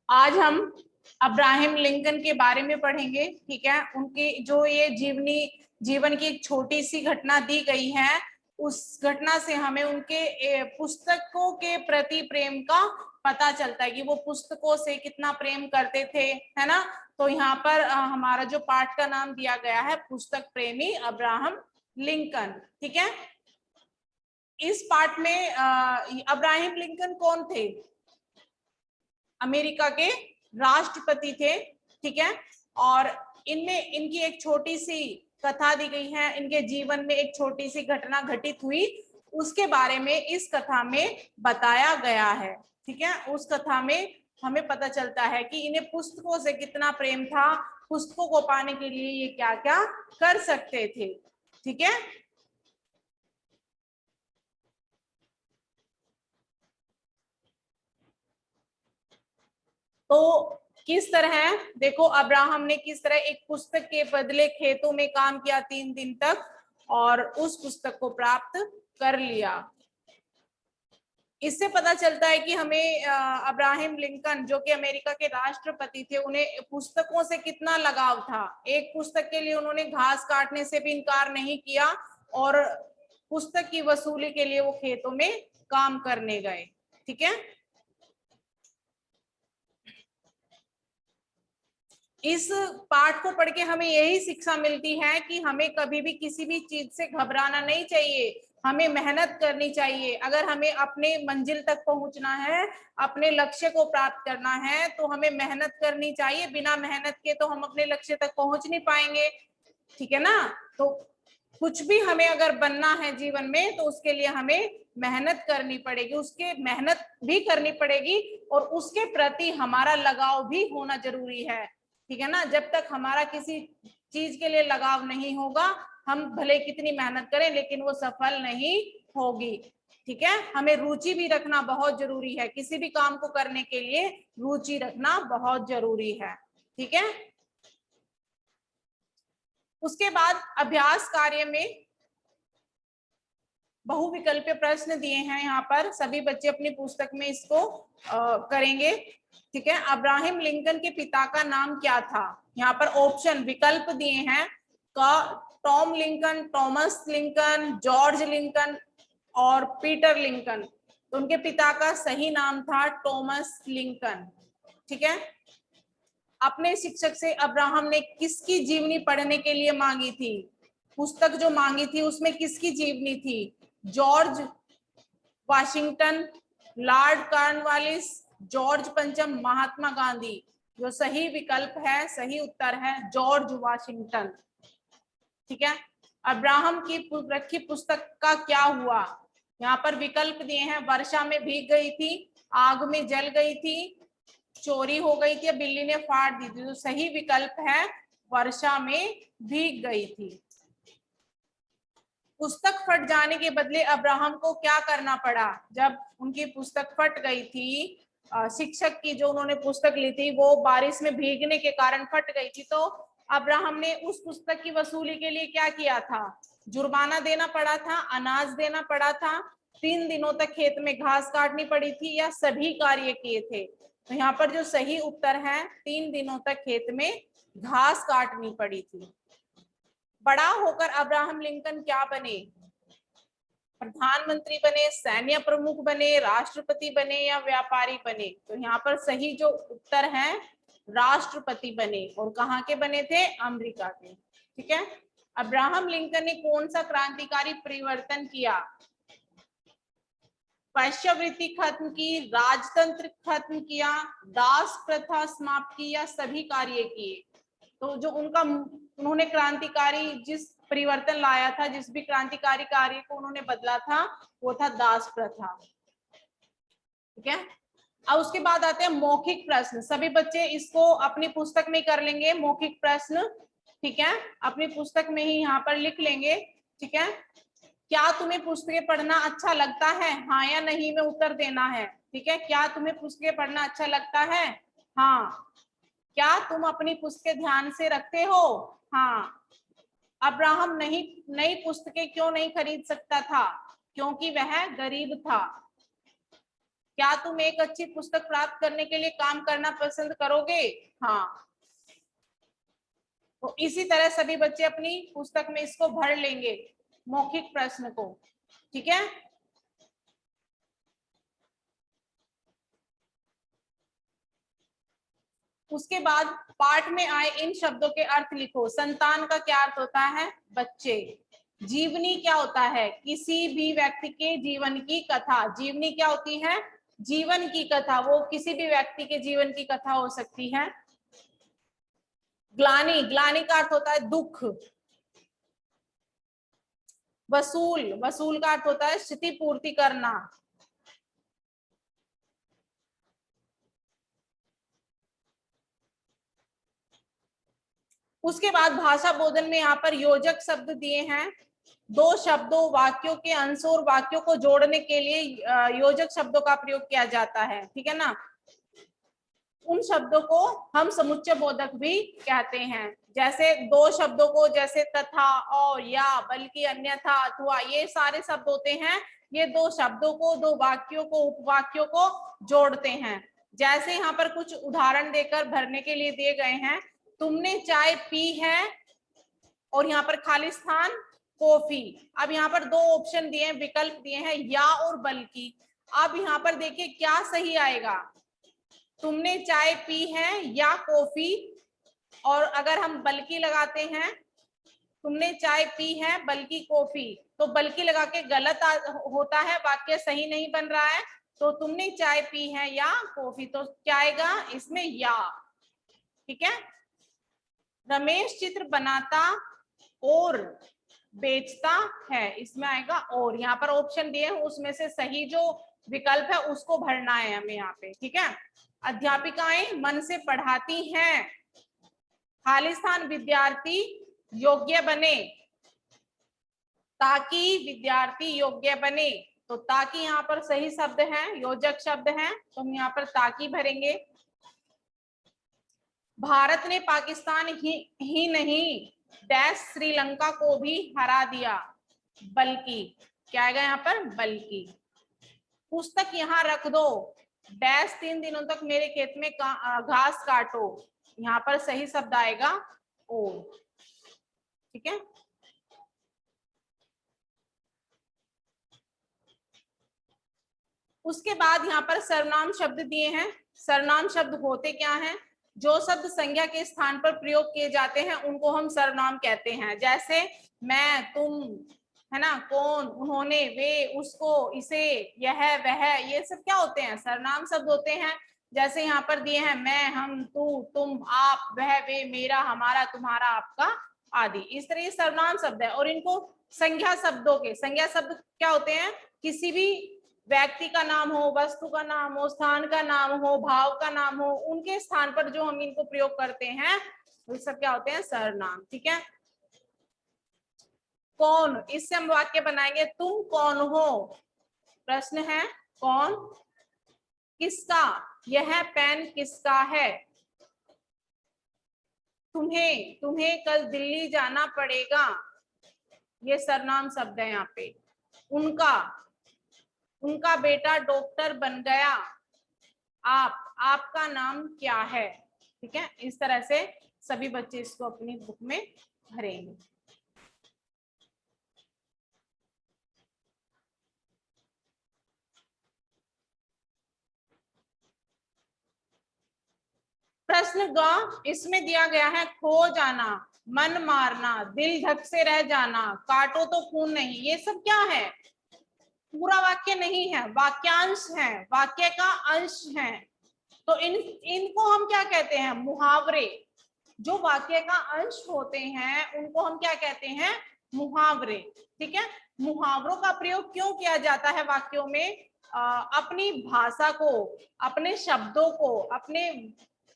आज हम Abraham Lincoln के बारे में पढ़ेंगे। ठीक है, उनकी जो ये जीवन की एक छोटी सी घटना दी गई है, उस घटना से हमें उनके पुस्तकों के प्रति प्रेम का पता चलता है कि वो पुस्तकों से कितना प्रेम करते थे, है ना। तो यहाँ पर हमारा जो पाठ का नाम दिया गया है, पुस्तक प्रेमी अब्राहम लिंकन। ठीक है, इस पाठ में अब्राहम लिंकन कौन थे? अमेरिका के राष्ट्रपति थे। ठीक है, और इनमें इनकी एक छोटी सी कथा दी गई है। इनके जीवन में एक छोटी सी घटना घटित हुई, उसके बारे में इस कथा में बताया गया है। ठीक है, उस कथा में हमें पता चलता है कि इन्हें पुस्तकों से कितना प्रेम था, पुस्तकों को पाने के लिए ये क्या क्या कर सकते थे। ठीक है, तो किस तरह देखो, अब्राहम ने किस तरह एक पुस्तक के बदले खेतों में काम किया 3 दिन तक और उस पुस्तक को प्राप्त कर लिया। इससे पता चलता है कि हमें अब्राहम लिंकन जो कि अमेरिका के राष्ट्रपति थे, उन्हें पुस्तकों से कितना लगाव था। एक पुस्तक के लिए उन्होंने घास काटने से भी इनकार नहीं किया और पुस्तक की वसूली के लिए वो खेतों में काम करने गए। ठीक है, इस पाठ को पढ़ के हमें यही शिक्षा मिलती है कि हमें कभी भी किसी भी चीज से घबराना नहीं चाहिए, हमें मेहनत करनी चाहिए। अगर हमें अपने मंजिल तक पहुंचना है, अपने लक्ष्य को प्राप्त करना है, तो हमें मेहनत करनी चाहिए। बिना मेहनत के तो हम अपने लक्ष्य तक पहुंच नहीं पाएंगे। ठीक है ना। तो कुछ भी हमें अगर बनना है जीवन में, तो उसके लिए हमें मेहनत करनी पड़ेगी, उसके मेहनत भी करनी पड़ेगी और उसके प्रति हमारा लगाव भी होना जरूरी है। ठीक है ना, जब तक हमारा किसी चीज के लिए लगाव नहीं होगा, हम भले कितनी मेहनत करें लेकिन वो सफल नहीं होगी। ठीक है, हमें रुचि भी रखना बहुत जरूरी है, किसी भी काम को करने के लिए रुचि रखना बहुत जरूरी है। ठीक है, उसके बाद अभ्यास कार्य में बहुविकल्पीय प्रश्न दिए हैं। यहाँ पर सभी बच्चे अपनी पुस्तक में इसको करेंगे। ठीक है, अब्राहम लिंकन के पिता का नाम क्या था? यहाँ पर ऑप्शन विकल्प दिए हैं का Tom Lincoln, Thomas Lincoln, George Lincoln और पीटर लिंकन। तो उनके पिता का सही नाम था टॉमस लिंकन। ठीक है, अपने शिक्षक से अब्राहम ने किसकी जीवनी पढ़ने के लिए मांगी थी? पुस्तक जो मांगी थी उसमें किसकी जीवनी थी? George Washington, Lord Cornwallis, George पंचम, महात्मा गांधी। जो सही विकल्प है, सही उत्तर है जॉर्ज वाशिंगटन। ठीक है, अब्राहम की रखी पुस्तक का क्या हुआ? यहाँ पर विकल्प दिए हैं, वर्षा में भीग गई थी, आग में जल गई थी, चोरी हो गई थी, बिल्ली ने फाड़ दी थी। तो सही विकल्प है वर्षा में भीग गई थी। पुस्तक फट जाने के बदले अब्राहम को क्या करना पड़ा? जब उनकी पुस्तक फट गई थी, शिक्षक की जो उन्होंने पुस्तक ली थी वो बारिश में भीगने के कारण फट गई थी, तो अब्राहम ने उस पुस्तक की वसूली के लिए क्या किया था? जुर्माना देना पड़ा था, अनाज देना पड़ा था, 3 दिनों तक खेत में घास काटनी पड़ी थी, या सभी कार्य किए थे? तो यहाँ पर जो सही उत्तर है, 3 दिनों तक खेत में घास काटनी पड़ी थी। बड़ा होकर अब्राहम लिंकन क्या बने? प्रधानमंत्री बने, सैन्य प्रमुख बने, राष्ट्रपति बने या व्यापारी बने? तो यहाँ पर सही जो उत्तर है राष्ट्रपति बने। और कहाँ के बने थे? अमेरिका के। ठीक है, अब्राहम लिंकन ने कौन सा क्रांतिकारी परिवर्तन किया? वैश्यवृत्ति खत्म की, राजतंत्र खत्म किया, दास प्रथा समाप्त की या सभी कार्य किए? तो जो उन्होंने क्रांतिकारी जिस परिवर्तन लाया था, जिस भी क्रांतिकारी कार्य को उन्होंने बदला था, वो था दास प्रथा। ठीक है, अब उसके बाद आते हैं मौखिक प्रश्न। सभी बच्चे इसको अपनी पुस्तक में कर लेंगे, मौखिक प्रश्न। ठीक है, अपनी पुस्तक में ही यहाँ पर लिख लेंगे। ठीक है, क्या तुम्हें पुस्तकें पढ़ना अच्छा लगता है? हाँ या नहीं में उत्तर देना है। ठीक है, क्या तुम्हें पुस्तकें पढ़ना अच्छा लगता है? हाँ। क्या तुम अपनी पुस्तकें ध्यान से रखते हो? हाँ। अब्राहम नई पुस्तकें क्यों नहीं खरीद सकता था? क्योंकि वह गरीब था। क्या तुम एक अच्छी पुस्तक प्राप्त करने के लिए काम करना पसंद करोगे? हाँ। तो इसी तरह सभी बच्चे अपनी पुस्तक में इसको भर लेंगे, मौखिक प्रश्न को। ठीक है, उसके बाद पाठ में आए इन शब्दों के अर्थ लिखो। संतान का क्या अर्थ होता है? बच्चे। जीवनी क्या होता है? किसी भी व्यक्ति के जीवन की कथा। जीवनी क्या होती है? जीवन की कथा। वो किसी भी व्यक्ति के जीवन की कथा हो सकती है। ग्लानि, ग्लानि का अर्थ होता है दुख। वसूल, वसूल का अर्थ होता है क्षति पूर्ति करना। उसके बाद भाषा बोधन में यहाँ पर योजक शब्द दिए हैं। दो शब्दों, वाक्यों के अंशों और वाक्यों को जोड़ने के लिए योजक शब्दों का प्रयोग किया जाता है। ठीक है ना, उन शब्दों को हम समुच्चय बोधक भी कहते हैं। जैसे दो शब्दों को, जैसे तथा, और, या, बल्कि, अन्यथा, अथवा, ये सारे शब्द होते हैं, ये दो शब्दों को, दो वाक्यों को, उपवाक्यों को जोड़ते हैं। जैसे यहाँ पर कुछ उदाहरण देकर भरने के लिए दिए गए हैं। तुमने चाय पी है, और यहाँ पर खाली स्थान कॉफी। अब यहाँ पर दो ऑप्शन दिए हैं, विकल्प दिए हैं, या और बल्कि। अब यहाँ पर देखिए क्या सही आएगा, तुमने चाय पी है या कॉफी। और अगर हम बल्कि लगाते हैं, तुमने चाय पी है बल्कि कॉफी, तो बल्कि लगा के गलत होता है, वाक्य सही नहीं बन रहा है। तो तुमने चाय पी है या कॉफी, तो क्या आएगा इसमें? या। ठीक है, रमेश चित्र बनाता और बेचता है, इसमें आएगा और। यहाँ पर ऑप्शन दिए हैं, उसमें से सही जो विकल्प है उसको भरना है हमें यहाँ पे। ठीक है, अध्यापिकाएं मन से पढ़ाती हैं, खाली स्थान विद्यार्थी योग्य बने, ताकि विद्यार्थी योग्य बने। तो ताकि यहाँ पर सही शब्द है, योजक शब्द है, तो हम यहाँ पर ताकि भरेंगे। भारत ने पाकिस्तान ही नहीं डैश श्रीलंका को भी हरा दिया, बल्कि, क्या आएगा यहाँ पर? बल्कि। पुस्तक यहाँ रख दो, डैश 3 दिनों तक मेरे खेत में घास काटो, यहाँ पर सही शब्द आएगा और। ठीक है, उसके बाद यहाँ पर सर्वनाम शब्द दिए हैं। सर्वनाम शब्द होते क्या हैं? जो शब्द संज्ञा के स्थान पर प्रयोग किए जाते हैं उनको हम सर्वनाम कहते हैं। जैसे मैं, तुम, है ना, कौन, उन्होंने, वे, उसको, इसे, यह, वह, ये सब क्या होते हैं? सर्वनाम शब्द होते हैं। जैसे यहाँ पर दिए हैं, मैं, हम, तू, तुम, आप, वह, वे, मेरा, हमारा, तुम्हारा, आपका, आदि। इस तरह ये सर्वनाम शब्द है। और इनको संज्ञा शब्दों के, संज्ञा शब्द क्या होते हैं? किसी भी व्यक्ति का नाम हो, वस्तु का नाम हो, स्थान का नाम हो, भाव का नाम हो, उनके स्थान पर जो हम इनको प्रयोग करते हैं वो सब क्या होते हैं? सर्वनाम। ठीक है, कौन, इससे हम वाक्य बनाएंगे, तुम कौन हो? प्रश्न है, कौन? किसका, यह पेन किसका है? तुम्हें, तुम्हें कल दिल्ली जाना पड़ेगा, ये सर्वनाम शब्द है यहाँ पे। उनका, उनका बेटा डॉक्टर बन गया। आप, आपका नाम क्या है? ठीक है, इस तरह से सभी बच्चे इसको अपनी बुक में भरेंगे। प्रश्न ग, इसमें दिया गया है खो जाना, मन मारना, दिल धक से रह जाना, काटो तो खून नहीं, ये सब क्या है? पूरा वाक्य नहीं है, वाक्यांश है, वाक्य का अंश है। तो इनको हम क्या कहते हैं? मुहावरे। जो वाक्य का अंश होते हैं उनको हम क्या कहते हैं? मुहावरे। ठीक है, मुहावरों का प्रयोग क्यों किया जाता है वाक्यों में? अपनी भाषा को, अपने शब्दों को, अपने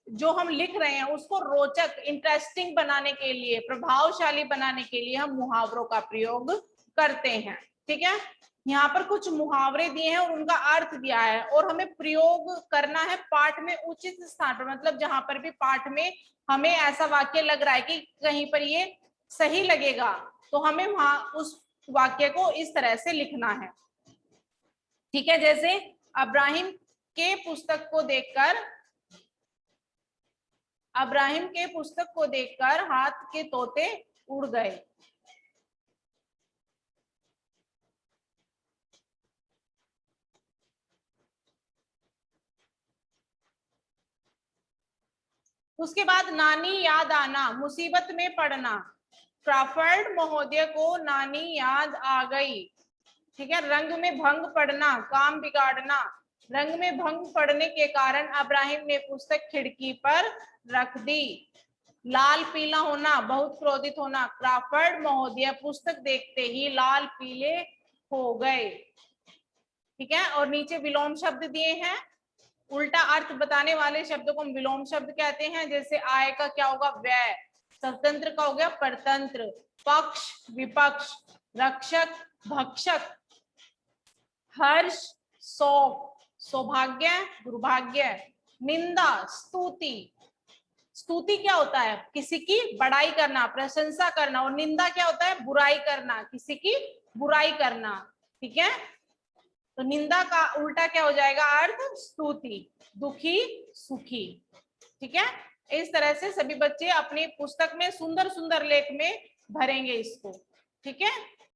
जो हम लिख रहे हैं उसको रोचक, इंटरेस्टिंग बनाने के लिए, प्रभावशाली बनाने के लिए हम मुहावरों का प्रयोग करते हैं। ठीक है, यहाँ पर कुछ मुहावरे दिए हैं और उनका अर्थ दिया है, और हमें प्रयोग करना है पाठ में उचित स्थान पर। मतलब जहां पर भी पाठ में हमें ऐसा वाक्य लग रहा है कि कहीं पर ये सही लगेगा, तो हमें वहां उस वाक्य को इस तरह से लिखना है। ठीक है, जैसे अब्राहिम के पुस्तक को देखकर अब्राहिम के पुस्तक को देखकर हाथ के तोते उड़ गए। उसके बाद नानी याद आना, मुसीबत में पड़ना। क्रॉफर्ड महोदय को नानी याद आ गई। ठीक है। रंग में भंग पड़ना, काम बिगाड़ना। रंग में भंग पड़ने के कारण अब्राहिम ने पुस्तक खिड़की पर रख दी। लाल पीला होना, बहुत क्रोधित होना। क्रॉफर्ड महोदय पुस्तक देखते ही लाल पीले हो गए। ठीक है। और नीचे विलोम शब्द दिए हैं, उल्टा अर्थ बताने वाले शब्दों को हम विलोम शब्द कहते हैं। जैसे आय का क्या होगा, व्यय। स्वतंत्र का हो गया परतंत्र। पक्ष विपक्ष। रक्षक भक्षक। हर्ष शोक। सौभाग्य दुर्भाग्य। निंदा स्तुति। स्तुति क्या होता है, किसी की बड़ाई करना, प्रशंसा करना। और निंदा क्या होता है, बुराई करना, किसी की बुराई करना। ठीक है। तो निंदा का उल्टा क्या हो जाएगा, अर्थ स्तुति। दुखी सुखी। ठीक है। इस तरह से सभी बच्चे अपनी पुस्तक में सुंदर सुंदर लेख में भरेंगे इसको। ठीक है।